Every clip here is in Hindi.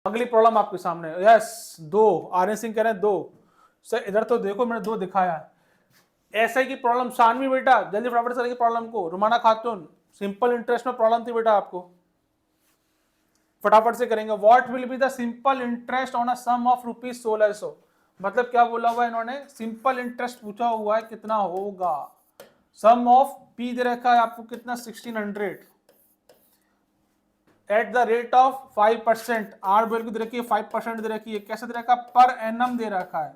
अगली प्रॉब्लम आपके सामने, यस 2, आर्यन सिंह कह रहे हैं 2। सर इधर तो देखो मैंने 2 दिखाया है। ऐसे की प्रॉब्लम शानवी बेटा जल्दी फटाफट से करेंगे प्रॉब्लम को। रुमाना खातून सिंपल इंटरेस्ट में प्रॉब्लम थी बेटा, आपको फटाफट से करेंगे। What will be the simple interest on a sum of rupees 1600। मतलब क्या बोला हुआ है इन्होंने, सिंपल इंटरेस्ट पूछा हुआ है कितना होगा। सम ऑफ पी दे रखा है आपको कितना 1600 एट द रेट ऑफ 5%। आर बेल को दे रखी है 5% दे रखी है। कैसे दे रखा है, पर एनम दे रखा है।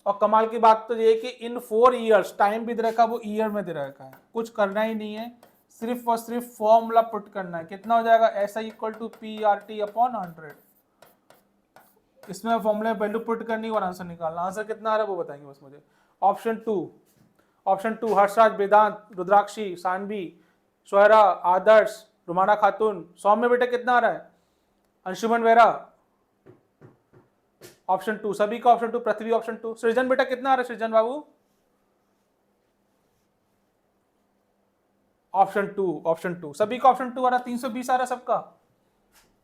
और कमाल की बात तो ये कि इन 4 ईयर्स टाइम भी दे रखा है, वो ईयर में दे रखा है। कुछ करना ही नहीं है, सिर्फ और सिर्फ फॉर्मूला पुट करना है। कितना हो जाएगा, ऐसा equal to P R T upon 100। इसमें फॉर्मूले वैल्यू पुट करनी और आंसर निकालना। आंसर कितना आ रहा है वो बताएंगे बस मुझे। ऑप्शन टू हर्षराज, वेदांत, रुद्राक्षी, सानवी, सोहरा, आदर्श, रुमाना खातून। सौम्य बेटा कितना आ रहा है, अंशुमन वेरा। ऑप्शन 2 सभी का ऑप्शन 2, पृथ्वी ऑप्शन 2। सृजन बेटा कितना आ रहा है सृजन बाबू, ऑप्शन टू सभी का ऑप्शन 2 आ रहा है। 320 आ रहा है सबका।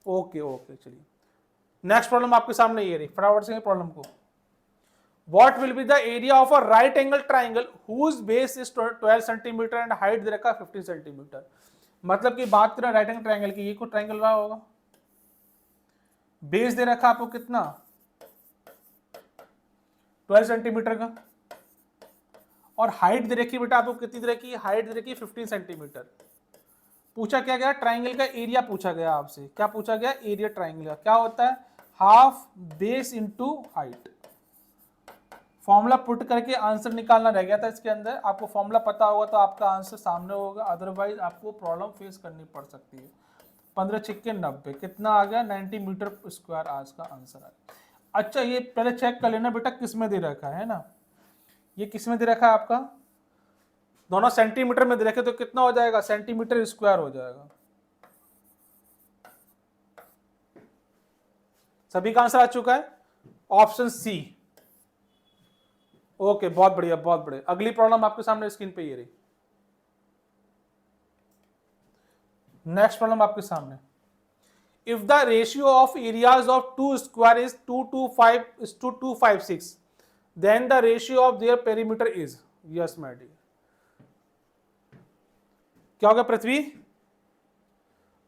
ओके ओके चलिए नेक्स्ट प्रॉब्लम आपके सामने ये रही, फटाफट से प्रॉब्लम को। What will be the area of a right angle triangle whose base is 12 centimetre and height दे रखा 15 सेंटीमीटर। मतलब कि बात करें राइट एंगल ट्राइंगल की, ये कोई ट्राइंगल रहा होगा, बेस दे रखा आपको कितना 12 सेंटीमीटर का, और हाइट दे रखी बेटा आपको कितनी दे रखी, हाइट दे रखी 15 सेंटीमीटर। पूछा क्या गया, ट्राइंगल का एरिया पूछा गया आपसे। क्या पूछा गया, एरिया ट्राइंगल का। क्या होता है, half base into height. Formula put करके आंसर निकालना रह गया था इसके अंदर। आपको फॉर्मूला पता होगा तो आपका आंसर सामने होगा, अदरवाइज आपको प्रॉब्लम फेस करनी पड़ सकती है। 15 छिक्के 90 कितना आ गया, 90 मीटर स्क्वायर आज का आंसर आ गया। अच्छा ये पहले चेक कर लेना बेटा किस में दे रखा है ना, ये किस में दे रखा है आपका, दोनों सेंटीमीटर में दे रखे तो कितना हो जाएगा, सेंटीमीटर स्क्वायर हो जाएगा। सभी का आंसर आ चुका है, ऑप्शन सी। ओके बहुत बढ़िया बहुत बढ़िया। अगली प्रॉब्लम आपके सामने स्क्रीन पे ये रही। नेक्स्ट प्रॉब्लम आपके सामने, if the ratio of areas of two square is 2:256 then the ratio of their perimeter is. Yes my dear, क्या होगा पृथ्वी,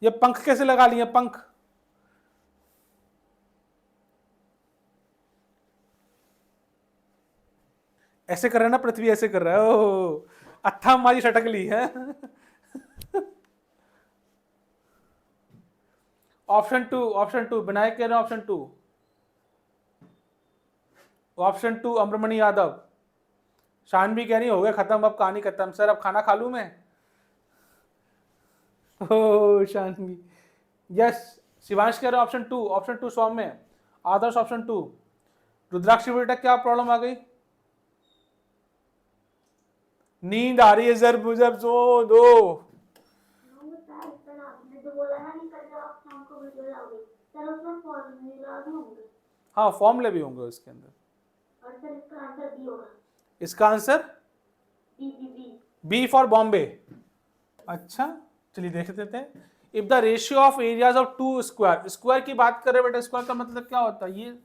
ये पंख कैसे लगा लिए, पंख ऐसे कर रहा है ना पृथ्वी, ऐसे कर रहा है, ओ अत्था हमारी सटक ली है। ऑप्शन टू विनायक कह रहे हैं, ऑप्शन टू अमरमणि यादव। शानवी कह रही हो गया खत्म, अब कहानी खत्म सर, अब खाना खा लूं मैं। ओ शानवी यस। शिवांश कह रहे option two Saumya. Adarsh option 2। Rudrakshi बेटा क्या प्रॉब्लम आ गई, नींद आ रही है सर मुझे, अब सो दो। हाँ फॉर्मूले भी होंगे उसके अंदर। इसका आंसर बी फॉर बॉम्बे। अच्छा चलिए देख लेते हैं। If the ratio of areas of two square, square की बात करें बेटा, स्क्वायर का मतलब क्या होता है, ये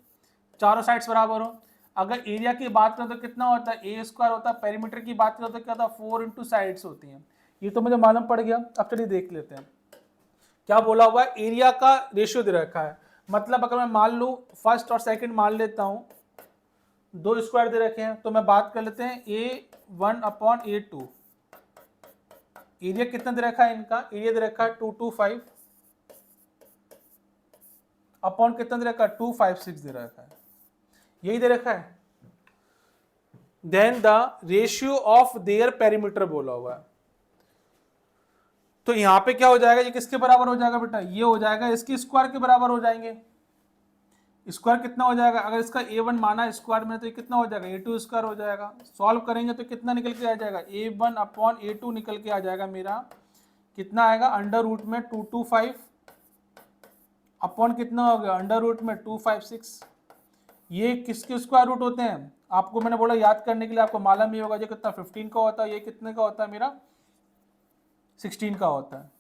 चारों साइड्स बराबर हो। अगर एरिया की बात करें तो कितना होता है, ए स्क्वायर होता है। पेरीमीटर की बात करें तो क्या होता है, 4 इंटू साइड्स होती हैं। ये तो मुझे मालूम पड़ गया। अब चलिए देख लेते हैं क्या बोला हुआ है, एरिया का रेशियो दे रखा है। मतलब अगर मैं मान लूं फर्स्ट और सेकंड मान लेता हूं, 2 स्क्वायर दे रखे हैं, तो मैं बात कर लेते हैं A1 अपॉन A2। एरिया कितना दे रखा है इनका, एरिया दे रखा है 225 अपॉन कितना दे रखा है 256 दे रखा है, यही दे रखा है। Then the ratio of their perimeter बोला हुआ है। तो यहां पे क्या हो जाएगा, ये किसके बराबर हो जाएगा बेटा, ये हो जाएगा इसके स्क्वायर के बराबर हो जाएंगे। स्क्वायर कितना हो जाएगा, अगर इसका A1 माना स्क्वायर में तो ये कितना हो जाएगा, A2 स्क्वायर हो जाएगा। सॉल्व करेंगे तो कितना निकल के आ जाएगा, A1 अपॉन A2 निकल के आ जाएगा मेरा। कितना आएगा, अंडर रूट में 225 अपॉन कितना हो गया, अंडर रूट में 256। ये किसके स्क्वायर रूट होते हैं, आपको मैंने बोला याद करने के लिए, आपको मालूम ही होगा। ये कितना 15 का होता है, ये कितने का होता है मेरा 16 का होता है।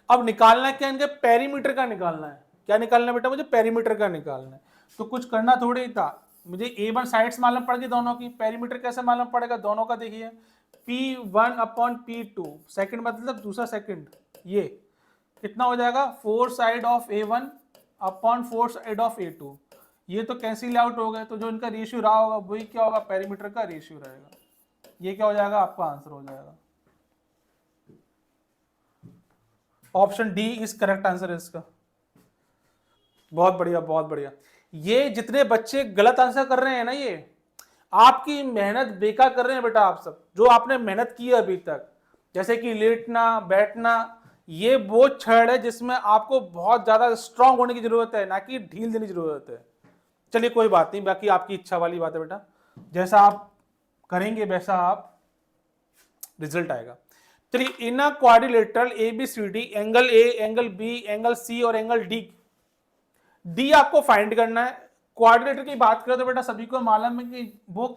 अब निकालना है क्या, इनके पेरीमीटर का निकालना है। क्या निकालना है बेटा, मुझे पेरीमीटर का निकालना है। तो कुछ करना थोड़ी ही था, मुझे A1 साइड्स मालूम पड़ गई दोनों की, पेरीमीटर कैसे मालूम पड़ेगा दोनों का, देखिए P1 अपॉन P2, सेकंड मतलब दूसरा सेकंड, ये कितना हो जाएगा 4 side of A1 upon 4 side of A2, ये तो कैंसिल आउट हो गए, तो जो इनका रेशियो रहा होगा वही क्या होगा, पेरीमीटर का रेशियो रहेगा। ये क्या हो जाएगा, आपका आंसर हो जाएगा। Option D is correct answer है इसका। बहुत बढ़िया बहुत बढ़िया। ये जितने बच्चे गलत आंसर कर रहे हैं ना, ये आपकी मेहनत बेकार कर रहे हैं बेटा। आप सब जो आपने मेहनत की है अभी तक, जैसे कि लेटना बैठना, ये वो क्षण है जिसमें आपको बहुत ज्यादा स्ट्रांग होने की जरूरत है, ना कि ढील देने की जरूरत है। चलिए कोई बात नहीं, बाकी आपकी इच्छा वाली बात है बेटा, जैसा आप करेंगे वैसा आप रिजल्ट आएगा। चलिए, in a quadrilateral ABCD, angle A, angle B, angle C और एंगल डी आपको फाइंड करना है। क्वाड्रिलेटर की बात करें तो बेटा सभी को मालूम है कि वो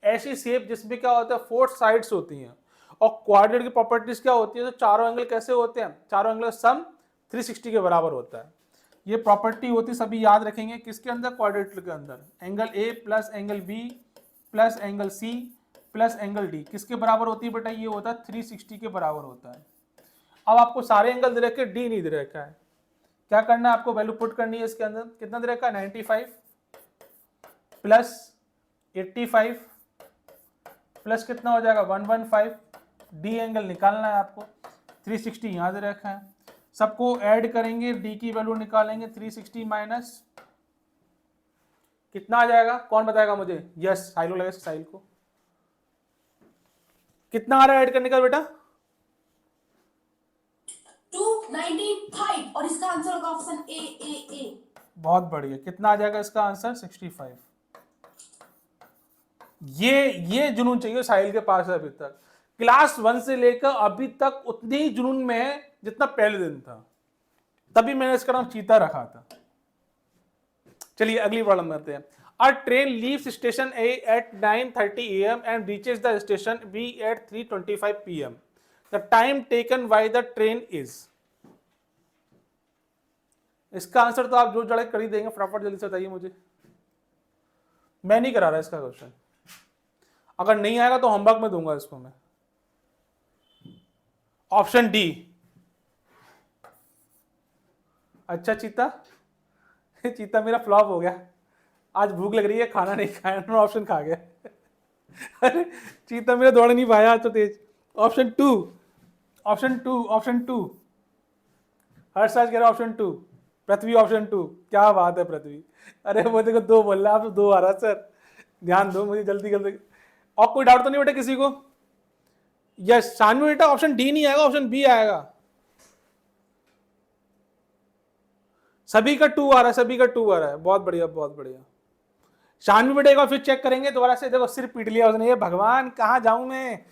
ऐसी शेप जिसमें क्या होता है 4 साइड्स होती हैं, और क्वाड्रिलेटर की प्रॉपर्टीज क्या होती है, तो चारों एंगल कैसे होते हैं, चारों एंगल सम 360 के बराबर होता है। ये प्रॉपर्टी होती सभी याद रखेंगे किसके अंदर, क्वाड्रिलेटर के अंदर। Angle A plus angle B plus angle C plus angle D किसके बराबर होती है बेटा, ये होता है 360 के बराबर होता है। अब आपको सारे एंगल दे रखे, डी नहीं दे रखा है, क्या करना है आपको, वैल्यू पुट करनी है इसके अंदर। कितना दे रखा है, 95 प्लस 85 प्लस कितना हो जाएगा 115, डी एंगल निकालना है आपको, 360 यहां दे रखा है, सबको ऐड करेंगे, डी की वैल्यू निकालेंगे, 360 माइनस कितना आ जाएगा, कौन बताएगा मुझे, यस साहिल लगेगा, साहिल को कितना आ रहा है ऐड करने का बेटा, 295, और इसका आंसर होगा ऑप्शन ए। बहुत बढ़िया, कितना आ जाएगा इसका आंसर 65। ये जुनून चाहिए साहिल के पास है अभी तक, क्लास 1 से लेकर अभी तक उतनी ही जुनून में है जितना पहले दिन था, तभी मैंने इसका नाम चीता रखा था। चलिए अगली प्रॉब्लम करते हैं। अ train leaves station A at 9:30 AM and reaches the station B at 3:25 PM. The time taken by the train is, इसका आंसर तो आप जो जड़े कर ही देंगे, फटाफट जल्दी से बताइए मुझे। मैं नहीं करा रहा इसका क्वेश्चन, अगर नहीं आएगा तो होमवर्क में दूंगा इसको मैं। Option D. अच्छा चीता, चीता मेरा फ्लॉप हो गया, आज भूख लग रही है, खाना नहीं खाया, ऑप्शन खा गया। अरे चीता मेरा दौड़ नहीं पाया आज तो तेज। Option two, option two, option two, Harsh आज कह रहा option two, Prithvi option two, क्या बात है पृथ्वी। अरे वो देखो 2 बोल रहा, आप तो 2 आ रहा सर, ध्यान दो मुझे जल्दी जल्दी। और कोई डाउट तो नहीं बेटा किसी को, यस शानवी बेटा ऑप्शन डी नहीं आएगा, ऑप्शन बी आएगा। सभी का 2 आ रहा है, सभी का 2 आ रहा है, बहुत बढ़िया बहुत बढ़िया। शानवी बेटा एक बार फिर चेक करेंगे दोबारा से, देखो सिर पीट लिया उसने, ये भगवान कहाँ जाऊं मैं।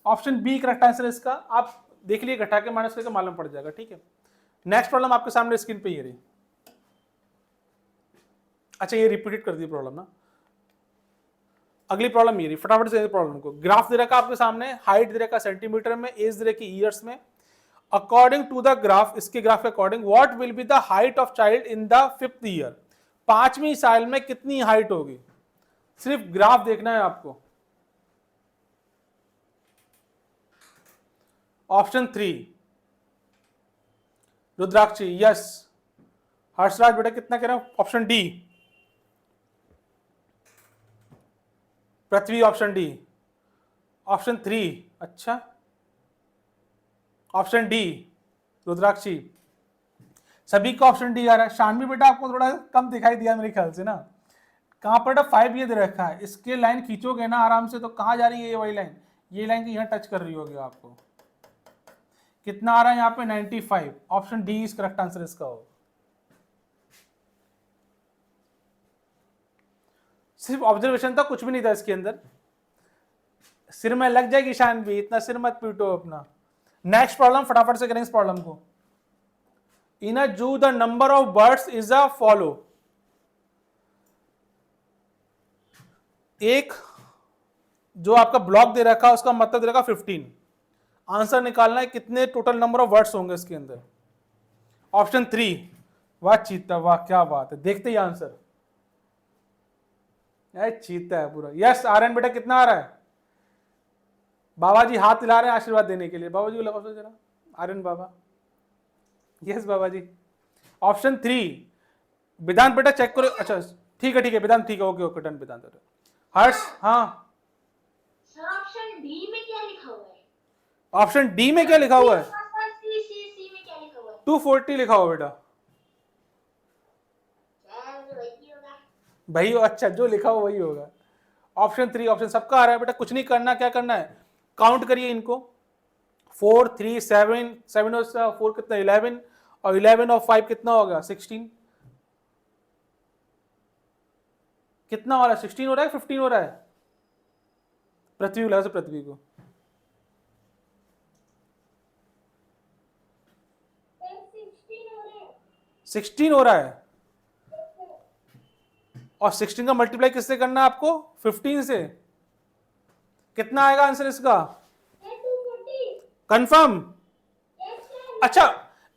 ऑप्शन बी करेक्ट आंसर इसका, आप देख लिए घटा के माइनस करके मालूम पड़ जाएगा, ठीक है। नेक्स्ट प्रॉब्लम आपके सामने स्क्रीन पे ये रही। अच्छा ये रिपीटेड कर दी प्रॉब्लम ना, अगली प्रॉब्लम ये रही, फटाफट से प्रॉब्लम को। ग्राफ दे रखा आपके सामने, हाइट दे रखा सेंटीमीटर में, एज दे रखी ईयर्स में। अकॉर्डिंग टू द ग्राफ, इसके ग्राफ के according what will be the height of child in the 5th year, 5वीं साल में कितनी हाइट होगी, सिर्फ ग्राफ देखना है आपको। Option 3 रुद्राक्षी, yes. हर्षराज बेटा कितना कह रहा हूं, ऑप्शन डी। पृथ्वी ऑप्शन डी, ऑप्शन 3, अच्छा ऑप्शन डी रुद्राक्षी, सभी का ऑप्शन डी आ रहा है। शानवी बेटा आपको थोड़ा कम दिखाई दिया मेरे ख्याल से ना, कहां पर 5 ये दे रखा है, इसके लाइन खींचोगे ना आराम से तो कहां जा रही है ये वाली लाइन, ये लाइन की यहां टच कर रही होगी आपको। कितना आ रहा है यहाँ पे 95, option D is correct answer इसका हो। सिर्फ ऑब्जर्वेशन था, कुछ भी नहीं था इसके अंदर, सिर में लग जाएगी शानवी, इतना सिर मत पीटो अपना। नेक्स्ट प्रॉब्लम फटाफट से करेंगे इस प्रॉब्लम को। इन अ जू the number of birds is a follow, एक जो आपका ब्लॉक दे रखा उसका मतलब दे रखा 15, आंसर निकालना है कितने टोटल नंबर ऑफ वर्ड्स होंगे इसके अंदर। ऑप्शन 3, वाह चीता वाह, क्या बात है, देखते ही आंसर। चीता है पूरा। यस आर्यन बेटा कितना आ रहा है? बाबा जी हाथ हिला रहे हैं आशीर्वाद देने के लिए, बाबा जी को लगाओ तो जरा, आर्यन बाबा। यस बाबा जी। ऑप्शन 3 वेदांत बेटा चेक करो। अच्छा ठीक है वेदांत, ठीक है, ओके ओके डन वेदांत। हर्ष हाँ, सर ऑप्शन डी में क्या लिखा हुआ है? ऑप्शन डी में क्या लिखा हुआ है? सी में क्या लिखा हुआ है? 240 लिखा हुआ बेटा। सर वही होगा भाई अच्छा, जो लिखा हुआ वही होगा। ऑप्शन 3 ऑप्शन सबका आ रहा है बेटा, कुछ नहीं करना, क्या करना है, काउंट करिए इनको। 4 3 7 7 और 4 कितना 11, और 11 और 5 कितना होगा 16। कितना हो रहा है, 16 हो रहा है 15 हो रहा है? पृथ्वी को लगा से पृथ्वी को। 16 हो रहा है, और 16 का मल्टीप्लाई किससे करना है आपको, 15 से। कितना आएगा आंसर इसका, कंफर्म? अच्छा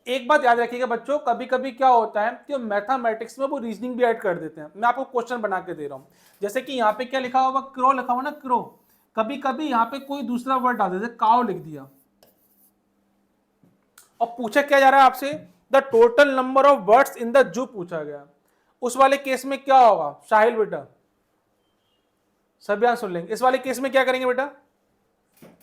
एक बात याद रखिएगा बच्चों, कभी कभी क्या होता है कि मैथमेटिक्स में वो रीजनिंग भी ऐड कर देते हैं। मैं आपको क्वेश्चन बना के दे रहा हूं, जैसे कि यहाँ पे क्या लिखा हुआ, क्रो लिखा हुआ ना, क्रो। कभी कभी यहाँ पे कोई दूसरा वर्ड डाल देते, काव लिख दिया, और पूछा क्या जा रहा है आपसे, the total number of words in the zoo पूछा गया। उस वाले केस में क्या होगा साहिल बेटा, सब यहां सुन लेंगे। इस वाले केस में क्या करेंगे बेटा?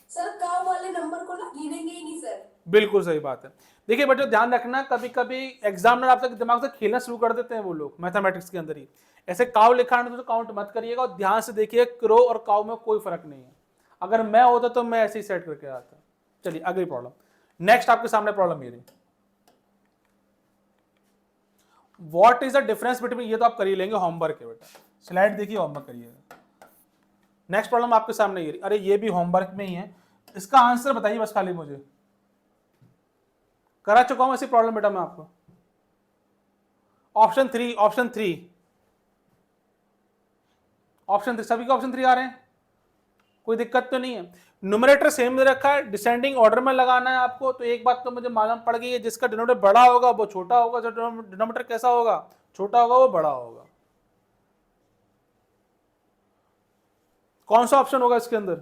सर काव वाले नंबर को ना गिनेंगे ही नहीं सर। बिल्कुल सही बात है। देखिए बच्चों ध्यान रखना, कभी कभी एग्जामिनर आपके दिमाग से खेलना शुरू कर देते हैं वो लोग मैथमेटिक्स के अंदर ही। ऐसे काव लिखा है तो काउंट मत करिएगा, और ध्यान से देखिए क्रो और काव में कोई फर्क नहीं है। अगर मैं होता तो मैं ऐसे ही सेट करके आता। चलिए अगली प्रॉब्लम, नेक्स्ट आपके सामने प्रॉब्लम ये रही, what is the difference between, ये तो आप कर ही लेंगे, होमवर्क है बेटा, स्लाइड देखिए होमवर्क करिएगा। नेक्स्ट प्रॉब्लम आपके सामने ये रही, अरे ये भी होमवर्क में ही है, इसका आंसर बताइए बस खाली मुझे। करा चुका हूं ऐसी प्रॉब्लम बेटा मैं आपको। ऑप्शन 3 ऑप्शन 3 ऑप्शन 3 सभी के ऑप्शन 3 आ रहे हैं, कोई दिक्कत तो नहीं है। न्यूमरेटर सेम दे रखा है, डिसेंडिंग ऑर्डर में लगाना है आपको। तो एक बात तो मुझे मालूम पड़ गई है, जिसका डिनोमिनेटर बड़ा होगा वो छोटा होगा, जो डिनोमिनेटर कैसा होगा, छोटा होगा वो बड़ा होगा। कौन सा ऑप्शन होगा इसके अंदर?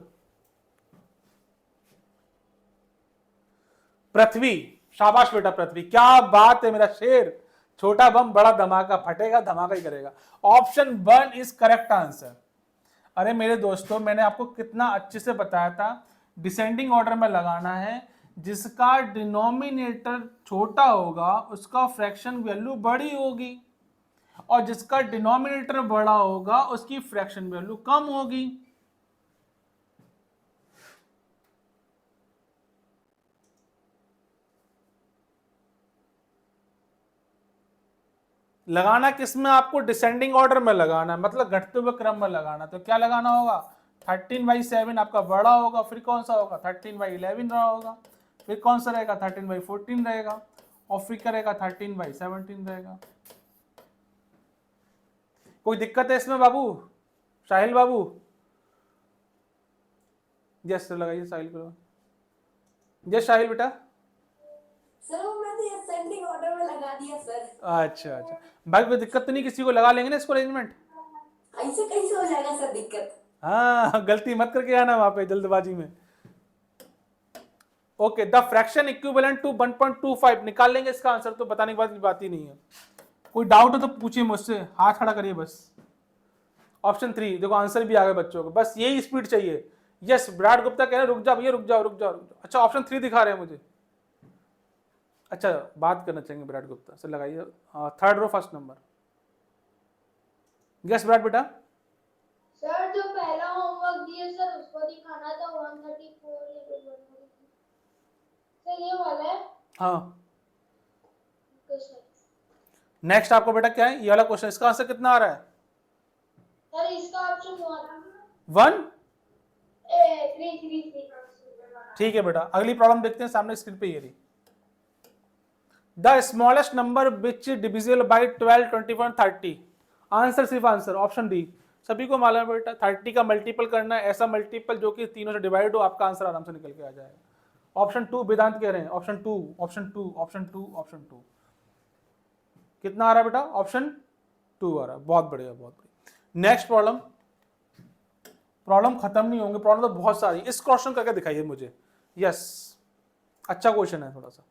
पृथ्वी, शाबाश बेटा पृथ्वी, क्या बात है मेरा शेर। छोटा बम बड़ा धमाका, फटेगा धमाका ही करेगा। Option 1 is correct answer. अरे मेरे दोस्तों मैंने आपको कितना अच्छे से बताया था, डिसेंडिंग ऑर्डर में लगाना है, जिसका डिनोमिनेटर छोटा होगा उसका फ्रैक्शन वैल्यू बड़ी होगी, और जिसका डिनोमिनेटर बड़ा होगा उसकी फ्रैक्शन वैल्यू कम होगी। लगाना किसमें, आपको डिसेंडिंग ऑर्डर में लगाना है, मतलब घटते हुए क्रम में लगाना। तो क्या लगाना होगा, 13/7 आपका बड़ा होगा, फिर कौन सा होगा 13/11 रहा होगा, फिर कौन सा रहेगा 13/14 रहेगा, और फिर करेगा 13/17 रहेगा। कोई दिक्कत है इसमें बाबू, साहिल बाबू? यस सर लगाइए साहिल को। यस साहिल बेटा। सर वो मैंने असेंडिंग ऑर्डर में लगा दिया सर। अच्छा भाई कोई दिक्कत तो नहीं, किसी को लगा लेंगे ना इसको अरेंजमेंट। ऐसे कैसे हो जाएगा सर दिक्कत? हाँ गलती मत करके आना वहां पे जल्दबाजी में। Okay, the fraction equivalent to 1.25 निकाल लेंगे इसका आंसर, तो बताने की बात ही नहीं है। कोई डाउट हो तो पूछिए मुझसे, हाथ खड़ा करिए बस। ऑप्शन 3 देखो आंसर भी आ गया बच्चों को, बस यही स्पीड चाहिए। यस विराट गुप्ता कह रहे हैं रुक जा भैया, रुक जाओ रुक जाओ रुक जाओ। अच्छा ऑप्शन 3 दिखा रहे हैं मुझे, अच्छा बात करना चाहेंगे विराट गुप्ता से, लगाइए third row first number. Yes Virat बेटा। सर जो पहला होमवर्क दिए सर उसको दिखाना था 134 सर ये वाला है। हाँ सर नेक्स्ट आपको बेटा क्या है, ये वाला क्वेश्चन, इसका आंसर कितना आ रहा है? सर इसका ऑप्शन 1। 3 ठीक है बेटा, अगली प्रॉब्लम देखते हैं, सामने स्क्रीन पे ये रही। The smallest number which divisible by 12, 24, 30। Answer सिर्फ आंसर ऑप्शन डी, सभी को मालूम है बेटा 30 का मल्टीपल करना है, ऐसा मल्टीपल जो कि तीनों से डिवाइड हो, आपका आंसर आराम से निकल के आ जाएगा। ऑप्शन 2 वेदांत कह रहे हैं, ऑप्शन 2 ऑप्शन 2 ऑप्शन 2 ऑप्शन 2। कितना आ रहा है बेटा? ऑप्शन 2 आ रहा है। बहुत बढ़िया, बहुत बढ़िया। Next problem. प्रॉब्लम खत्म नहीं होंगे, प्रॉब्लम तो बहुत सारी। इस क्वेश्चन करके दिखाइए मुझे। यस, अच्छा क्वेश्चन है थोड़ा सा।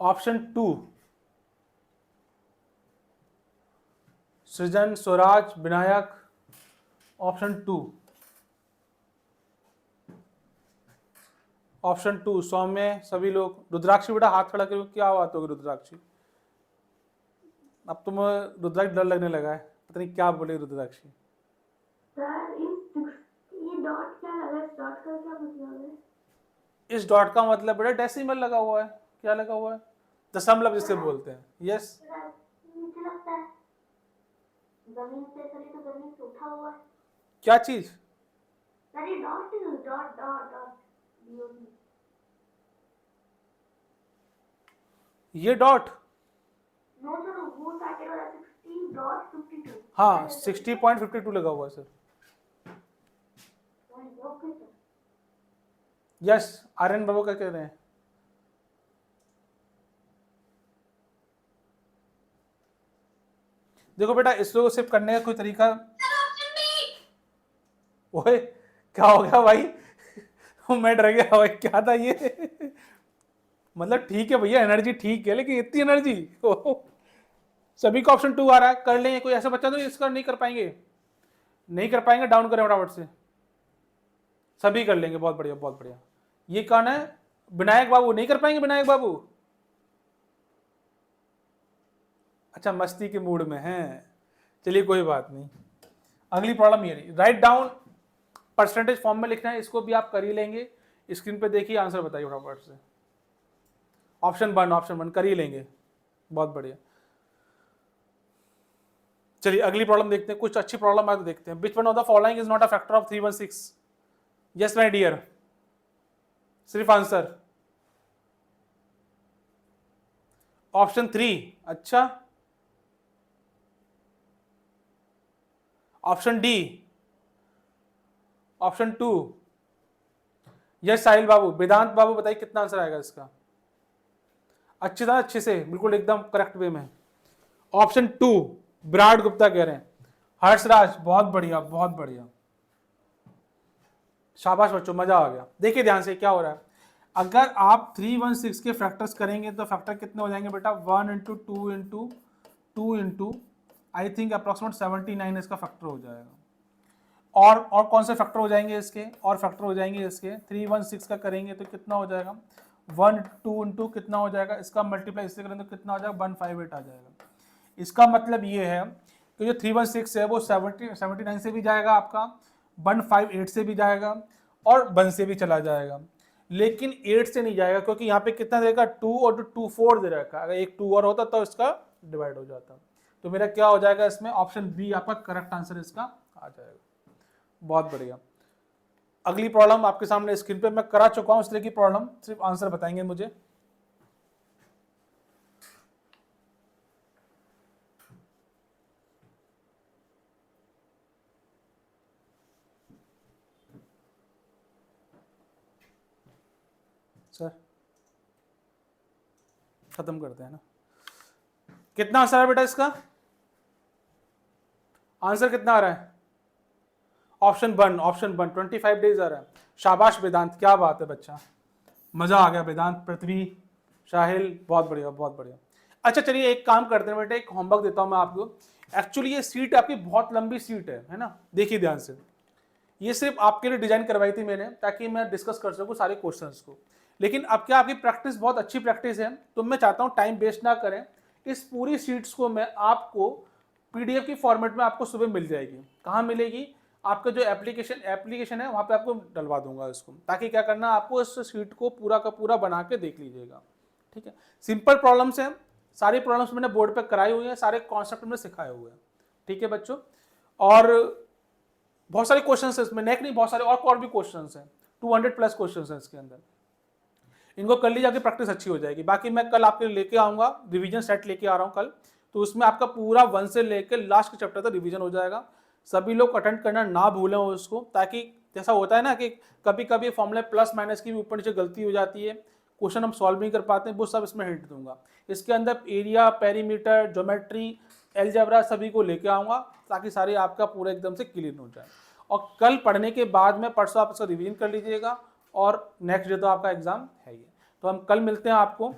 ऑप्शन 2 सृजन, स्वराज, विनायक। ऑप्शन 2 ऑप्शन 2 सौम्य, सभी लोग। रुद्राक्षी बेटा हाथ खड़ा करो, क्या बात होगी रुद्राक्षी? अब तुम रुद्राक्ष डर लगने लगा है, पता नहीं क्या बोले रुद्राक्षी। सर ये डॉट क्या लगा है? इस डॉट का क्या मतलब है? इस डॉट का मतलब बेटा डेसिमल लगा हुआ है। क्या लगा हुआ है? दशमलव जिसे बोलते हैं। यस, सर मुझे लगता है जमीन से, सर ये तो जमीन से उठा हुआ है। क्या चीज? सर ये डॉट डॉट डॉट डॉट ये डॉट? नो सर, वो सैकेंड वाला 60.52। हाँ, 60.52 लगा हुआ है सर। Okay sir. यस, आर्यन बाबू क्या कह रहे हैं? देखो बेटा, इसको सिर्फ करने का कोई तरीका। ओए, क्या हो गया भाई? मैं डर गया भाई, क्या था ये? मतलब ठीक है भैया, एनर्जी ठीक है, लेकिन इतनी एनर्जी? सभी का ऑप्शन 2 आ रहा है। कर लेंगे, कोई ऐसा बच्चा तो इसका नहीं कर पाएंगे? नहीं कर पाएंगे, डाउन करें फटाफट से। सभी कर लेंगे, बहुत बढ़िया, बहुत बढ़िया। ये कौन है? विनायक बाबू। नहीं कर पाएंगे विनायक बाबू? अच्छा, मस्ती के मूड में हैं, चलिए कोई बात नहीं। अगली प्रॉब्लम ये रही। राइट डाउन, परसेंटेज फॉर्म में लिखना है, इसको भी आप कर ही लेंगे। स्क्रीन पे देखिए, आंसर बताइए फटाफट से। ऑप्शन 1 कर ही लेंगे, बहुत बढ़िया। चलिए अगली प्रॉब्लम देखते हैं, कुछ अच्छी प्रॉब्लम आए तो देखते हैं। Which one of the following is not a factor of 316? Yes my dear, सिर्फ आंसर। ऑप्शन 3, अच्छा। Option D, option 2। Yes Sahil बाबू। वेदांत बाबू बताइए कितना आंसर आएगा इसका? अच्छे से, बिल्कुल एकदम करेक्ट वे में। ऑप्शन 2 विराट गुप्ता कह रहे हैं। हर्षराज, बहुत बढ़िया, बहुत बढ़िया, शाबाश बच्चों, मजा आ गया। देखिए ध्यान से क्या हो रहा है। अगर आप 316 के फैक्टर्स करेंगे तो फैक्टर कितने हो जाएंगे बेटा? 1 into 2 into 2 into I think approximate 79 इसका फैक्टर हो जाएगा। और कौन से फैक्टर हो जाएंगे इसके? और फैक्टर हो जाएंगे इसके 316 का करेंगे तो कितना हो जाएगा? 1 2 इंटू कितना हो जाएगा? इसका मल्टीप्लाई इससे करेंगे तो कितना हो जाएगा? 158 आ जाएगा। इसका मतलब ये है कि जो 316 है वो 79 से भी जाएगा आपका, 158 से भी जाएगा और 1 से भी चला जाएगा, लेकिन 8 से नहीं जाएगा, क्योंकि यहाँ पे कितना देगा? 2 और 2 4 दे रखा है। अगर एक 2 और होता तो इसका डिवाइड हो जाता। तो मेरा क्या हो जाएगा इसमें? ऑप्शन बी आपका करेक्ट आंसर इसका आ जाएगा। बहुत बढ़िया। अगली प्रॉब्लम आपके सामने स्क्रीन पे मैं करा चुका हूं, इस तरह की प्रॉब्लम, सिर्फ आंसर बताएंगे मुझे। सर खत्म करते हैं ना। कितना आंसर है बेटा इसका? आंसर कितना आ रहा है? ऑप्शन 1 25 डेज आ रहा है। शाबाश वेदांत, क्या बात है बच्चा, मजा आ गया। वेदांत, पृथ्वी, साहिल, बहुत बढ़िया, बहुत बढ़िया। अच्छा चलिए एक काम करते हैं बेटा, एक होमवर्क देता हूं मैं आपको। एक्चुअली ये सीट आपकी बहुत लंबी सीट है ना? देखिए ध्यान से, ये सिर्फ आपके लिए डिजाइन करवाई थी मैंने, ताकि मैं डिस्कस कर सकूं सारे क्वेश्चंस को। लेकिन अब क्या, आपकी प्रैक्टिस बहुत अच्छी प्रैक्टिस है, तो मैं चाहता हूं टाइम वेस्ट ना करें। इस पूरी सीट्स को मैं आपको पीडीएफ की फॉर्मेट में आपको सुबह मिल जाएगी। कहाँ मिलेगी? आपका जो एप्लीकेशन है वहाँ पे आपको डलवा दूंगा इसको, ताकि क्या करना, आपको इस सीट को पूरा का पूरा बना के देख लीजिएगा। ठीक है, सिंपल प्रॉब्लम्स हैं, सारी प्रॉब्लम्स मैंने बोर्ड पे कराई हुई हैं, सारे कॉन्सेप्ट में सिखाए हुए हैं। ठीक है बच्चों, और बहुत सारे क्वेश्चंस है इसमें, नेक नहीं, बहुत सारे और भी क्वेश्चंस हैं, 200 प्लस क्वेश्चंस हैं इसके अंदर। इनको कर लीजिए, आपकी प्रैक्टिस अच्छी हो जाएगी। बाकी मैं कल आपके लिए लेके आऊँगा, रिवीजन सेट लेके आ रहा हूँ कल, तो उसमें आपका पूरा 1 से लेकर लास्ट के चैप्टर तक रिवीजन हो जाएगा। सभी लोग अटेंड करना ना भूलें उसको, ताकि जैसा होता है ना कि कभी कभी फॉर्मूले प्लस माइनस की भी ऊपर नीचे गलती हो जाती है, क्वेश्चन हम सॉल्व नहीं कर पाते हैं, वो सब इसमें हिंट दूंगा। इसके अंदर एरिया, पेरीमीटर, ज्योमेट्री, अलजेब्रा सभी को लेके आऊँगा, ताकि सारे आपका पूरा एकदम से क्लियर हो जाए। और कल पढ़ने के बाद में परसों आप इसका रिवीजन कर लीजिएगा, और नेक्स्ट डे तो आपका एग्जाम है ही। तो हम कल मिलते हैं आपको।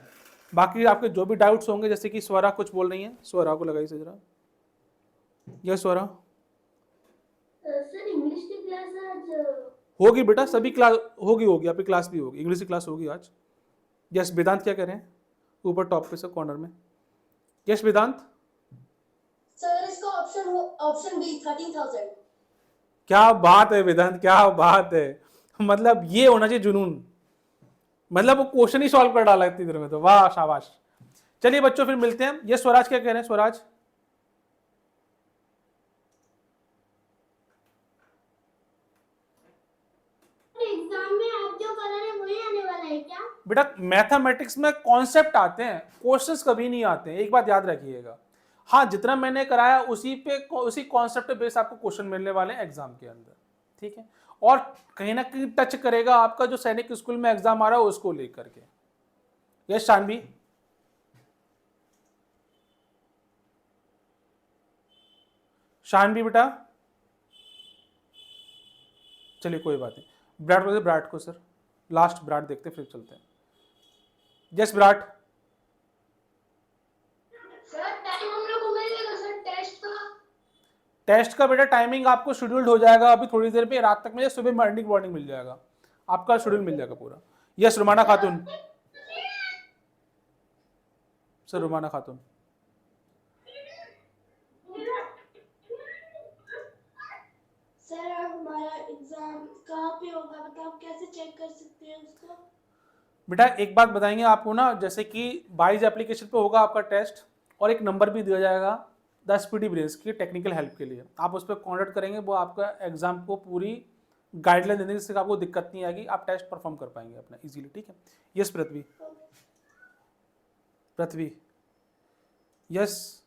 बाकी आपके जो भी डाउट्स होंगे, जैसे कि स्वरा कुछ बोल रही हैं, स्वरा को लगाइए जरा। यस स्वरा। सर इंग्लिश की क्लास आज होगी बेटा, सभी क्लास होगी, आपकी क्लास भी होगी, इंग्लिश की क्लास होगी आज। यस वेदांत क्या कह रहे हैं ऊपर टॉप पे से कॉर्नर में? यस वेदांत। सर इसका ऑप्शन बी 13,000। क्या बात है वेदांत, क्या बात है, मतलब ये होना चाहिए जुनून, मतलब वो क्वेश्चन ही सॉल्व कर डाला इतनी देर में, तो वाह शाबाश। चलिए बच्चों फिर मिलते हैं। ये स्वराज क्या कह रहे हैं? स्वराज एग्जाम में आप जो कर रहे हैं वही आने वाला है क्या? बेटा मैथमेटिक्स में कॉन्सेप्ट आते हैं, क्वेश्चंस कभी नहीं आते हैं, एक बात याद रखिएगा। हाँ जितना मैंने कराया उसी कॉन्सेप्ट पे बेस आपको क्वेश्चन मिलने वाले हैं एग्जाम के अंदर, ठीक है। और कहीं ना कहीं टच करेगा आपका जो सैनिक स्कूल में एग्जाम आ रहा है उसको लेकर के। यस शानवी। शानवी बेटा चलिए कोई बात नहीं, विराट को सर लास्ट विराट देखते फिर चलते हैं। यस विराट। सर टाइम हम लोग को मिलेगा सर टेस्ट का बेटा टाइमिंग आपको शेड्यूल्ड हो जाएगा अभी थोड़ी देर पे, रात तक में, सुबह मॉर्निंग मिल जाएगा, आपका शेड्यूल मिल जाएगा पूरा। यस रुमाना खातून। सर रुमाना खातून। सर हमारा एग्जाम कहाँ पे होगा, मतलब कैसे चेक कर सकते हैं उसको? बेटा एक बात बताएंगे आपको ना, जैसे कि 22 एप्लीकेशन पे होगा आपका टेस्ट, और एक नंबर भी दिया जाएगा 10 PD ब्रेस की टेक्निकल हेल्प के लिए, आप उस पर कॉन्टेक्ट करेंगे, वो आपका एग्जाम को पूरी गाइडलाइन देने जिससे आपको दिक्कत नहीं आएगी, आप टेस्ट परफॉर्म कर पाएंगे अपना इजीली, ठीक है। यस पृथ्वी। यस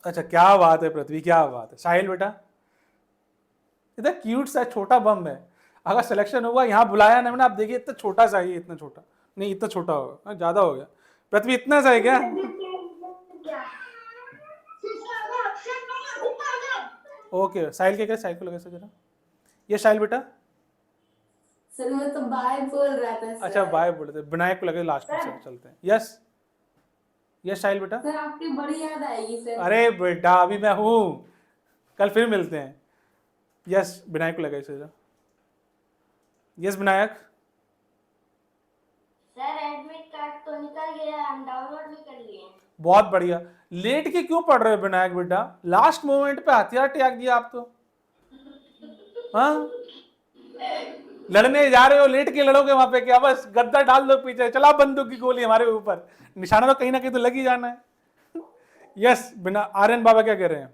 अच्छा क्या बात है पृथ्वी, क्या बात है। साहिल बेटा इतना क्यूट सा छोटा बम है, अगर सिलेक्शन हुआ यहाँ बुलाया ना मैंने, आप देखिए इतना छोटा सा ही, इतना छोटा नहीं, इतना छोटा होगा, ज्यादा हो गया। पृथ्वी इतना सा है क्या? ओके साहिल क्या साहिल को लगा सर जरा। ये साहिल बेटा। सर मैं तो बाय बोल रहा था सर। अच्छा बाय बोल रहे थे, विनायक को लगे लास्ट में, सर चलते हैं। यस यस साहिल बेटा। सर आपकी बड़ी याद आएगी सर। अरे बेटा अभी मैं हूँ, कल फिर मिलते हैं। यस विनायक को लगा sir. Yes Vinayak. Sir admit card तो निकल गया, हम डाउनलोड भी कर लिए। बहुत बढ़िया। लेट के क्यों पढ़ रहे हो विनायक बेटा, लास्ट मोमेंट पे हथियार त्याग दिया आप तो। हाँ लड़ने जा रहे हो, लेट के लड़ोगे वहां पे क्या, बस गद्दा डाल दो पीछे, चला बंदूक की गोली हमारे ऊपर, निशाना तो कहीं ना कहीं तो लग ही जाना है। यस बिना आर्यन बाबा क्या कह रहे हैं?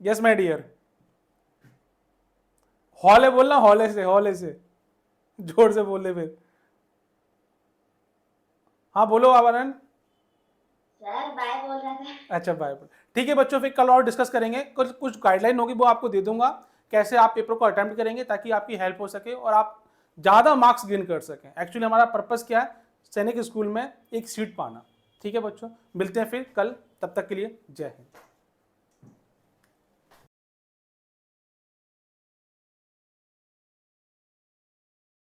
Yes my dear. हॉले बोलना, हॉले से जोर से बोले फिर। हाँ बोलो आर्यन। सर बाय बोल रहा था। अच्छा बाय। ठीक है बच्चों, फिर कल और डिस्कस करेंगे, कुछ गाइडलाइन होगी वो आपको दे दूंगा, कैसे आप पेपर को अटेम्प्ट करेंगे ताकि आपकी हेल्प हो सके और आप ज़्यादा मार्क्स गेन कर सकें। एक्चुअली हमारा पर्पस क्या है, सैनिक स्कूल में एक सीट पाना। ठीक है बच्चों, मिलते हैं फिर कल, तब तक के लिए जय हिंद।